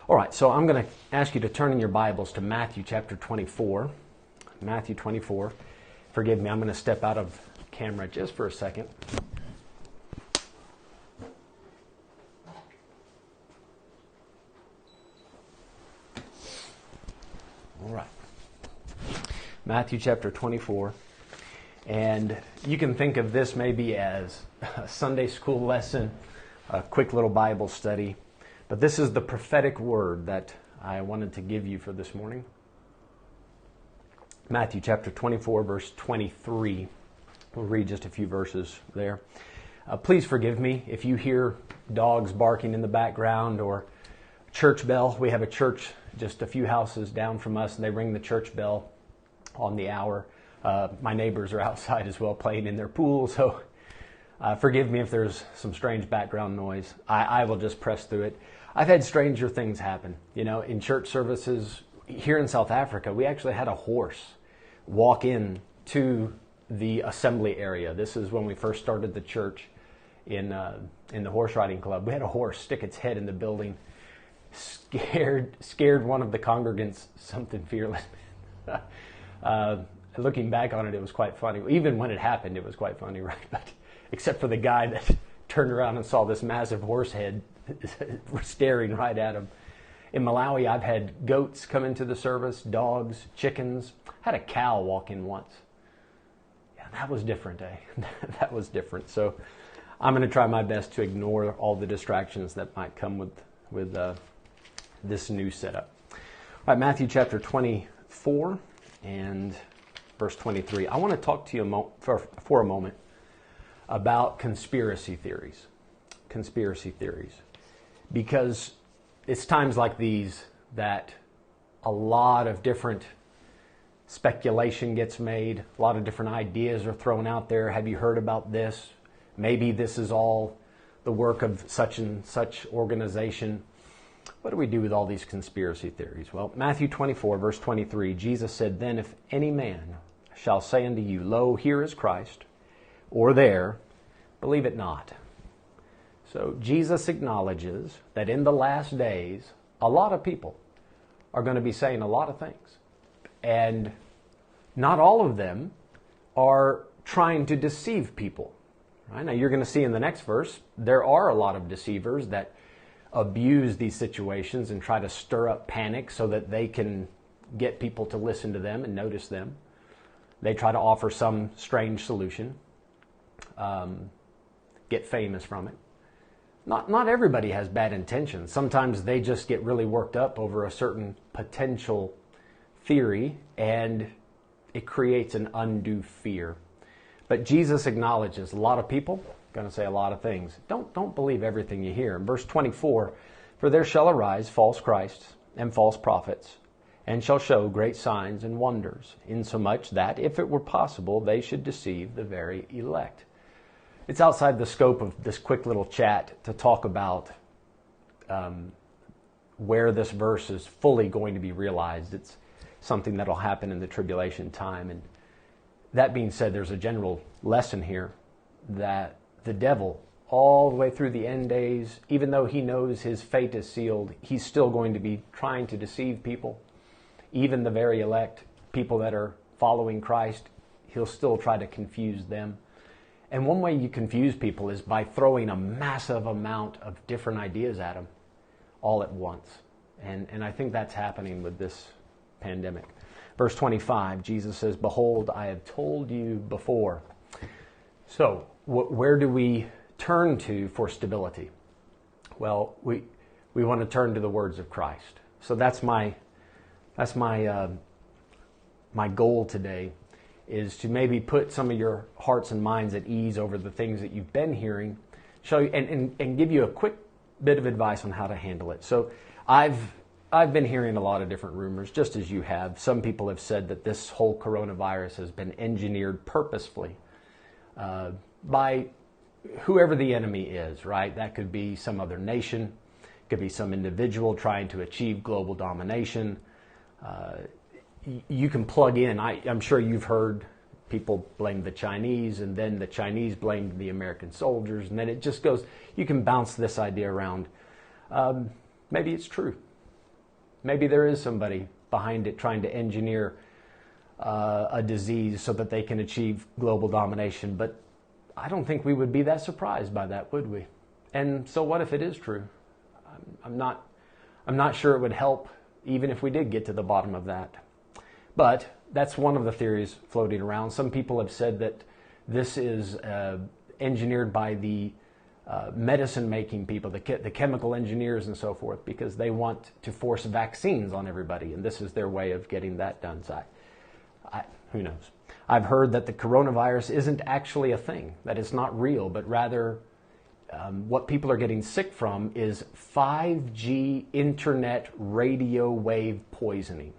All right, so I'm going to ask you to turn in your Bibles to Matthew chapter 24. Matthew 24. Forgive me, I'm going to step out of camera just for a second. All right. Matthew chapter 24. And you can think of this maybe as a Sunday school lesson, a quick little Bible study. But this is the prophetic word that I wanted to give you for this morning. Matthew chapter 24, verse 23. We'll read just a few verses there. Please forgive me if you hear dogs barking in the background or church bell. We have a church just a few houses down from us, and they ring the church bell on the hour. My neighbors are outside as well playing in their pool, so forgive me if there's some strange background noise. I will just press through it. I've had stranger things happen. You know, in church services here in South Africa, we actually had a horse walk in to the assembly area. This is when we first started the church in the horse riding club. We had a horse stick its head in the building, scared one of the congregants something fearless. Looking back on it was quite funny. Even when it happened, it was quite funny, right? But except for the guy that turned around and saw this massive horse head staring right at him. In Malawi, I've had goats come into the service, dogs, chickens. I had a cow walk in once. Yeah, that was different, eh? That was different. So I'm going to try my best to ignore all the distractions that might come with this new setup. All right, Matthew chapter 24 and verse 23. I want to talk to you for a moment about conspiracy theories. Conspiracy theories. Because it's times like these that a lot of different speculation gets made, a lot of different ideas are thrown out there. Have you heard about this? Maybe this is all the work of such and such organization. What do we do with all these conspiracy theories? Well, Matthew 24, verse 23, Jesus said, "Then if any man shall say unto you, Lo, here is Christ, or there, believe it not." So Jesus acknowledges that in the last days, a lot of people are going to be saying a lot of things. And not all of them are trying to deceive people. Right? Now you're going to see in the next verse, there are a lot of deceivers that abuse these situations and try to stir up panic so that they can get people to listen to them and notice them. They try to offer some strange solution, get famous from it. Not everybody has bad intentions. Sometimes they just get really worked up over a certain potential theory, and it creates an undue fear. But Jesus acknowledges a lot of people going to say a lot of things. Don't believe everything you hear. In verse 24, "For there shall arise false Christs and false prophets, and shall show great signs and wonders, insomuch that, if it were possible, they should deceive the very elect." It's outside the scope of this quick little chat to talk about where this verse is fully going to be realized. It's something that'll happen in the tribulation time. And that being said, there's a general lesson here that the devil, all the way through the end days, even though he knows his fate is sealed, he's still going to be trying to deceive people. Even the very elect, people that are following Christ, he'll still try to confuse them. And one way you confuse people is by throwing a massive amount of different ideas at them all at once. And I think that's happening with this pandemic. Verse 25, Jesus says, "Behold, I have told you before." So, where do we turn to for stability? Well, we want to turn to the words of Christ. So that's my goal today, is to maybe put some of your hearts and minds at ease over the things that you've been hearing, show you and give you a quick bit of advice on how to handle it. So I've been hearing a lot of different rumors, just as you have. Some people have said that this whole coronavirus has been engineered purposefully by whoever the enemy is, right? That could be some other nation, could be some individual trying to achieve global domination. You can plug in. I'm sure you've heard people blame the Chinese, and then the Chinese blamed the American soldiers, and then it just goes. You can bounce this idea around. Maybe it's true. Maybe there is somebody behind it trying to engineer a disease so that they can achieve global domination. But I don't think we would be that surprised by that, would we? And so what if it is true? I'm not sure it would help even if we did get to the bottom of that. But that's one of the theories floating around. Some people have said that this is engineered by the medicine-making people, the chemical engineers and so forth, because they want to force vaccines on everybody, and this is their way of getting that done. So who knows? I've heard that the coronavirus isn't actually a thing, that it's not real, but rather what people are getting sick from is 5G internet radio wave poisoning.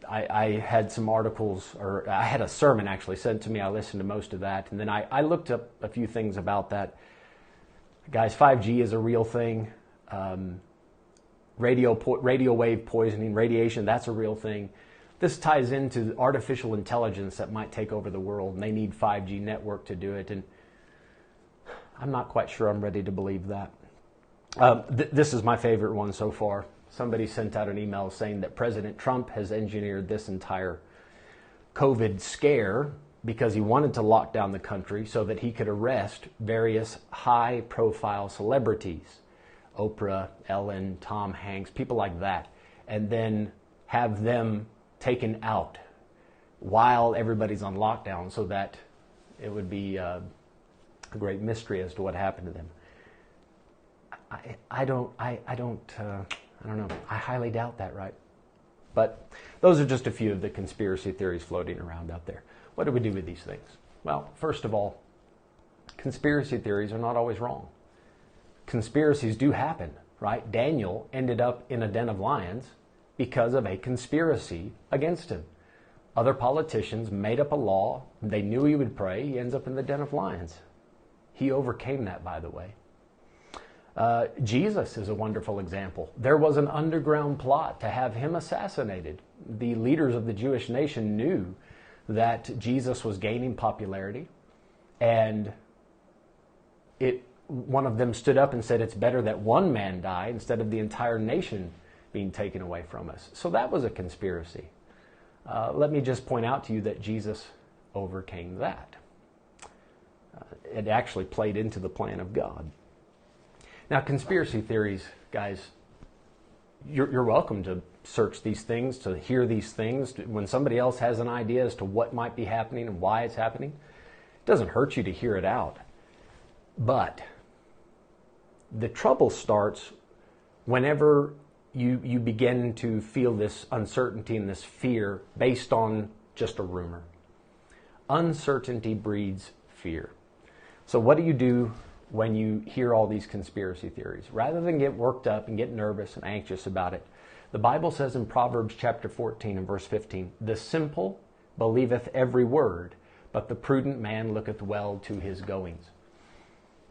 I had some articles, or I had a sermon actually sent to me. I listened to most of that, and then I looked up a few things about that. Guys, 5G is a real thing. Radio wave poisoning, radiation, that's a real thing. This ties into artificial intelligence that might take over the world, and they need 5G network to do it, and I'm not quite sure I'm ready to believe that. This is my favorite one so far. Somebody sent out an email saying that President Trump has engineered this entire COVID scare because he wanted to lock down the country so that he could arrest various high-profile celebrities, Oprah, Ellen, Tom Hanks, people like that, and then have them taken out while everybody's on lockdown so that it would be a great mystery as to what happened to them. I don't know. I highly doubt that, right? But those are just a few of the conspiracy theories floating around out there. What do we do with these things? Well, first of all, conspiracy theories are not always wrong. Conspiracies do happen, right? Daniel ended up in a den of lions because of a conspiracy against him. Other politicians made up a law. They knew he would pray. He ends up in the den of lions. He overcame that, by the way. Jesus is a wonderful example. There was an underground plot to have him assassinated. The leaders of the Jewish nation knew that Jesus was gaining popularity, and one of them stood up and said, it's better that one man die instead of the entire nation being taken away from us. So that was a conspiracy. Let me just point out to you that Jesus overcame that. It actually played into the plan of God. Now, conspiracy theories, guys, you're welcome to search these things, to hear these things. When somebody else has an idea as to what might be happening and why it's happening, it doesn't hurt you to hear it out. But the trouble starts whenever you begin to feel this uncertainty and this fear based on just a rumor. Uncertainty breeds fear. So what do you do when you hear all these conspiracy theories? Rather than get worked up and get nervous and anxious about it, the Bible says in Proverbs chapter 14 and verse 15, the simple believeth every word, but the prudent man looketh well to his goings.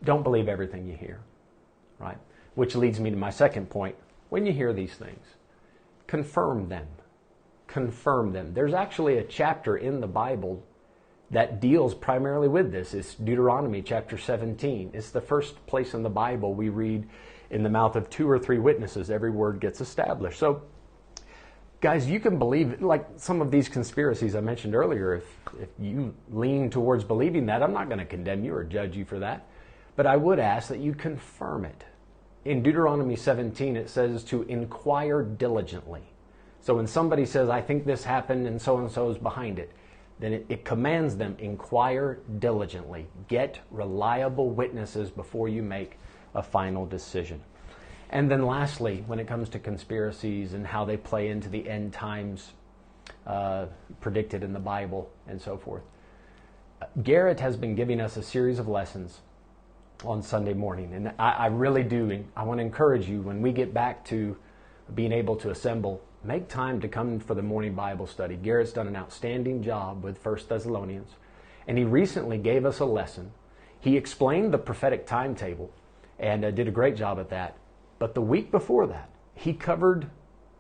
Don't believe everything you hear, right? Which leads me to my second point. When you hear these things, confirm them. Confirm them. There's actually a chapter in the Bible that deals primarily with this. It's Deuteronomy chapter 17. It's the first place in the Bible we read, in the mouth of 2 or 3 witnesses, every word gets established. So, guys, you can believe, like some of these conspiracies I mentioned earlier, if you lean towards believing that, I'm not going to condemn you or judge you for that. But I would ask that you confirm it. In Deuteronomy 17, it says to inquire diligently. So when somebody says, I think this happened and so is behind it, then it commands them, inquire diligently. Get reliable witnesses before you make a final decision. And then lastly, when it comes to conspiracies and how they play into the end times predicted in the Bible and so forth, Garrett has been giving us a series of lessons on Sunday morning. And I really do, I want to encourage you, when we get back to being able to assemble, make time to come for the morning Bible study. Garrett's done an outstanding job with 1 Thessalonians, and he recently gave us a lesson. He explained the prophetic timetable and did a great job at that. But the week before that, he covered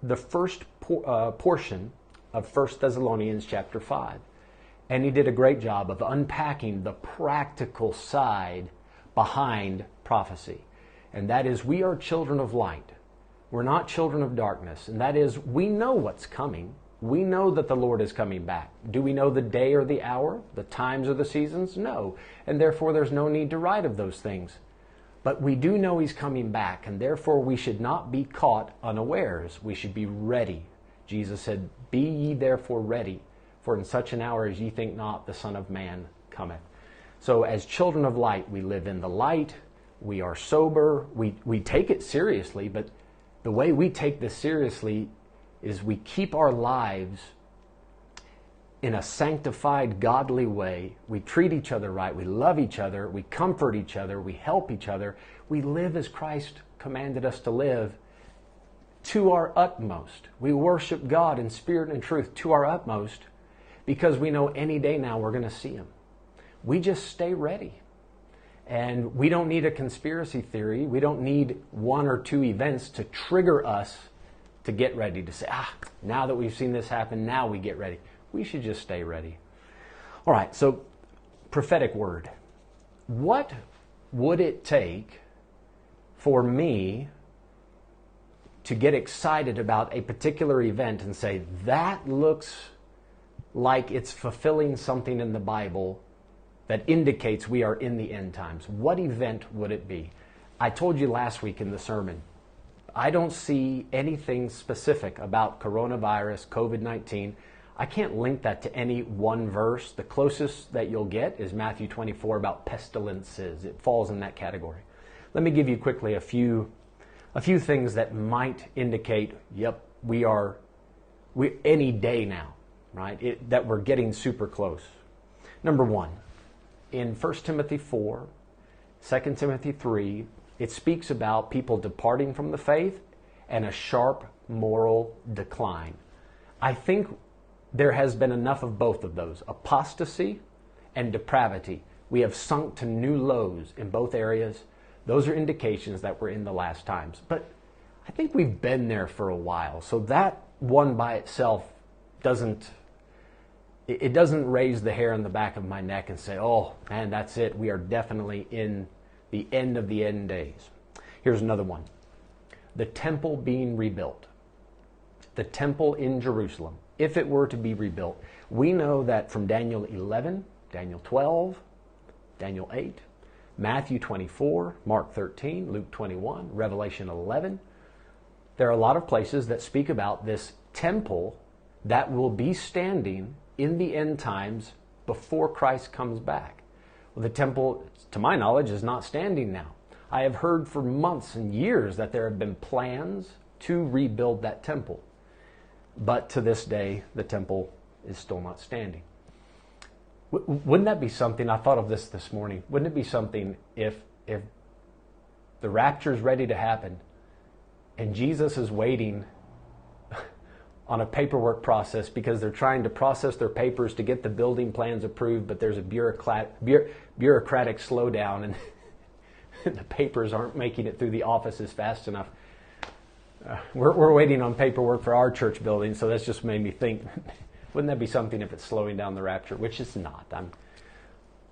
the first portion of 1 Thessalonians chapter 5. And he did a great job of unpacking the practical side behind prophecy. And that is, we are children of light. We're not children of darkness. And that is, we know what's coming. We know that the Lord is coming back. Do we know the day or the hour, the times or the seasons? No. And therefore, there's no need to write of those things. But we do know He's coming back, and therefore we should not be caught unawares. We should be ready. Jesus said, "Be ye therefore ready, for in such an hour as ye think not, the Son of Man cometh." So as children of light, we live in the light, we are sober, we take it seriously, but the way we take this seriously is we keep our lives in a sanctified, godly way. We treat each other right, we love each other, we comfort each other, we help each other. We live as Christ commanded us to live to our utmost. We worship God in spirit and truth to our utmost because we know any day now we're going to see Him. We just stay ready. And we don't need a conspiracy theory. We don't need one or two events to trigger us to get ready, to say, now that we've seen this happen, now we get ready. We should just stay ready. All right, so prophetic word. What would it take for me to get excited about a particular event and say, that looks like it's fulfilling something in the Bible that indicates we are in the end times? What event would it be? I told you last week in the sermon, I don't see anything specific about coronavirus, COVID-19. I can't link that to any one verse. The closest that you'll get is Matthew 24 about pestilences. It falls in that category. Let me give you quickly a few things that might indicate, yep, we any day now, right? That we're getting super close. Number one, in 1 Timothy 4, 2 Timothy 3, it speaks about people departing from the faith and a sharp moral decline. I think there has been enough of both of those, apostasy and depravity. We have sunk to new lows in both areas. Those are indications that we're in the last times. But I think we've been there for a while. So that one by itself doesn't raise the hair on the back of my neck and say, oh man, that's it. We are definitely in the end of the end days. Here's another one. The temple being rebuilt. The temple in Jerusalem, if it were to be rebuilt. We know that from Daniel 11, Daniel 12, Daniel 8, Matthew 24, Mark 13, Luke 21, Revelation 11. There are a lot of places that speak about this temple that will be standing in the end times before Christ comes back. Well, the temple, to my knowledge, is not standing now. I have heard for months and years that there have been plans to rebuild that temple. But to this day, the temple is still not standing. Wouldn't that be something? I thought of this morning. Wouldn't it be something if the rapture is ready to happen and Jesus is waiting on a paperwork process because they're trying to process their papers to get the building plans approved, but there's a bureaucratic slowdown and the papers aren't making it through the offices fast enough. We're waiting on paperwork for our church building, so that's just made me think, wouldn't that be something if it's slowing down the rapture? Which it's not.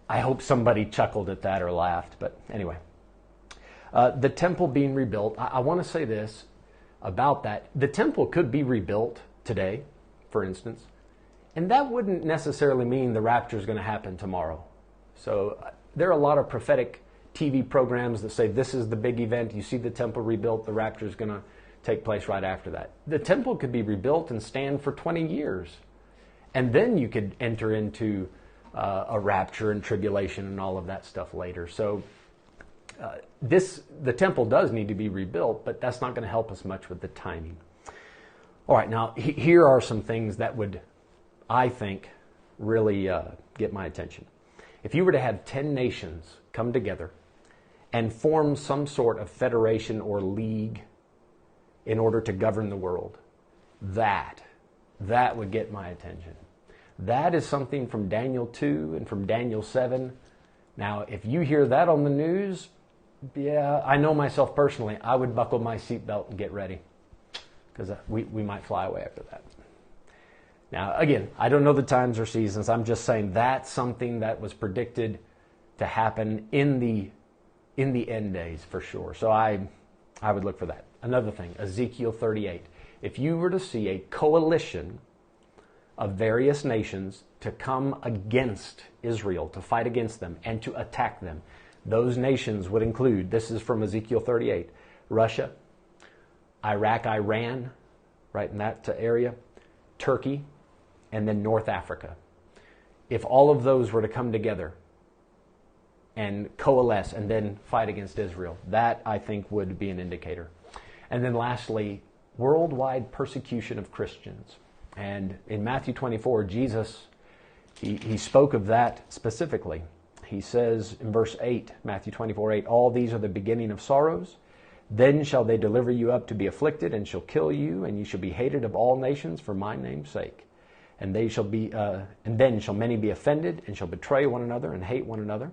I hope somebody chuckled at that or laughed, but anyway. The temple being rebuilt, I want to say this about that. The temple could be rebuilt today, for instance, and that wouldn't necessarily mean the rapture is going to happen tomorrow. So there are a lot of prophetic TV programs that say this is the big event. You see the temple rebuilt, the rapture is going to take place right after that. The temple could be rebuilt and stand for 20 years. And then you could enter into a rapture and tribulation and all of that stuff later. So the temple does need to be rebuilt, but that's not going to help us much with the timing. All right, now here are some things that would, I think, really get my attention. If you were to have 10 nations come together and form some sort of federation or league in order to govern the world, that would get my attention. That is something from Daniel 2 and from Daniel 7. Now, if you hear that on the news, yeah, I know myself personally, I would buckle my seatbelt and get ready because we might fly away after that. Now, again, I don't know the times or seasons. I'm just saying that's something that was predicted to happen in the end days for sure. So I would look for that. another thing, Ezekiel 38. If you were to see a coalition of various nations to come against Israel, to fight against them, and to attack them, those nations would include, this is from Ezekiel 38, Russia, Iraq, Iran, right in that area, Turkey, and then North Africa. If all of those were to come together and coalesce and then fight against Israel, that I think would be an indicator. And then lastly, worldwide persecution of Christians. And in Matthew 24, Jesus, he spoke of that specifically. He says in verse 8, Matthew 24:8, all these are the beginning of sorrows. Then shall they deliver you up to be afflicted, and shall kill you, and you shall be hated of all nations for my name's sake. And they shall be, and then shall many be offended, and shall betray one another, and hate one another.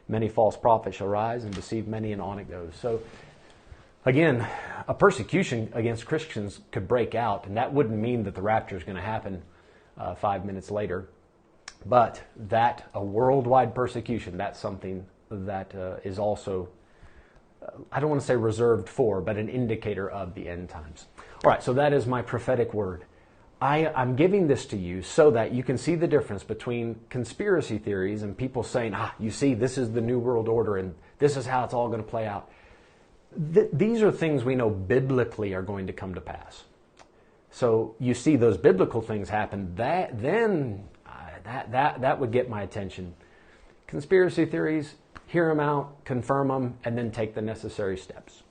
Many false prophets shall rise, and deceive many, and on it goes. So, again, a persecution against Christians could break out, and that wouldn't mean that the rapture is going to happen 5 minutes later. But that, a worldwide persecution, that's something that is also, I don't want to say reserved for, but an indicator of the end times. All right, so that is my prophetic word. I'm giving this to you so that you can see the difference between conspiracy theories and people saying, you see, this is the New World Order and this is how it's all going to play out. These are things we know biblically are going to come to pass. So you see those biblical things happen, that would get my attention. Conspiracy theories, hear them out, confirm them, and then take the necessary steps.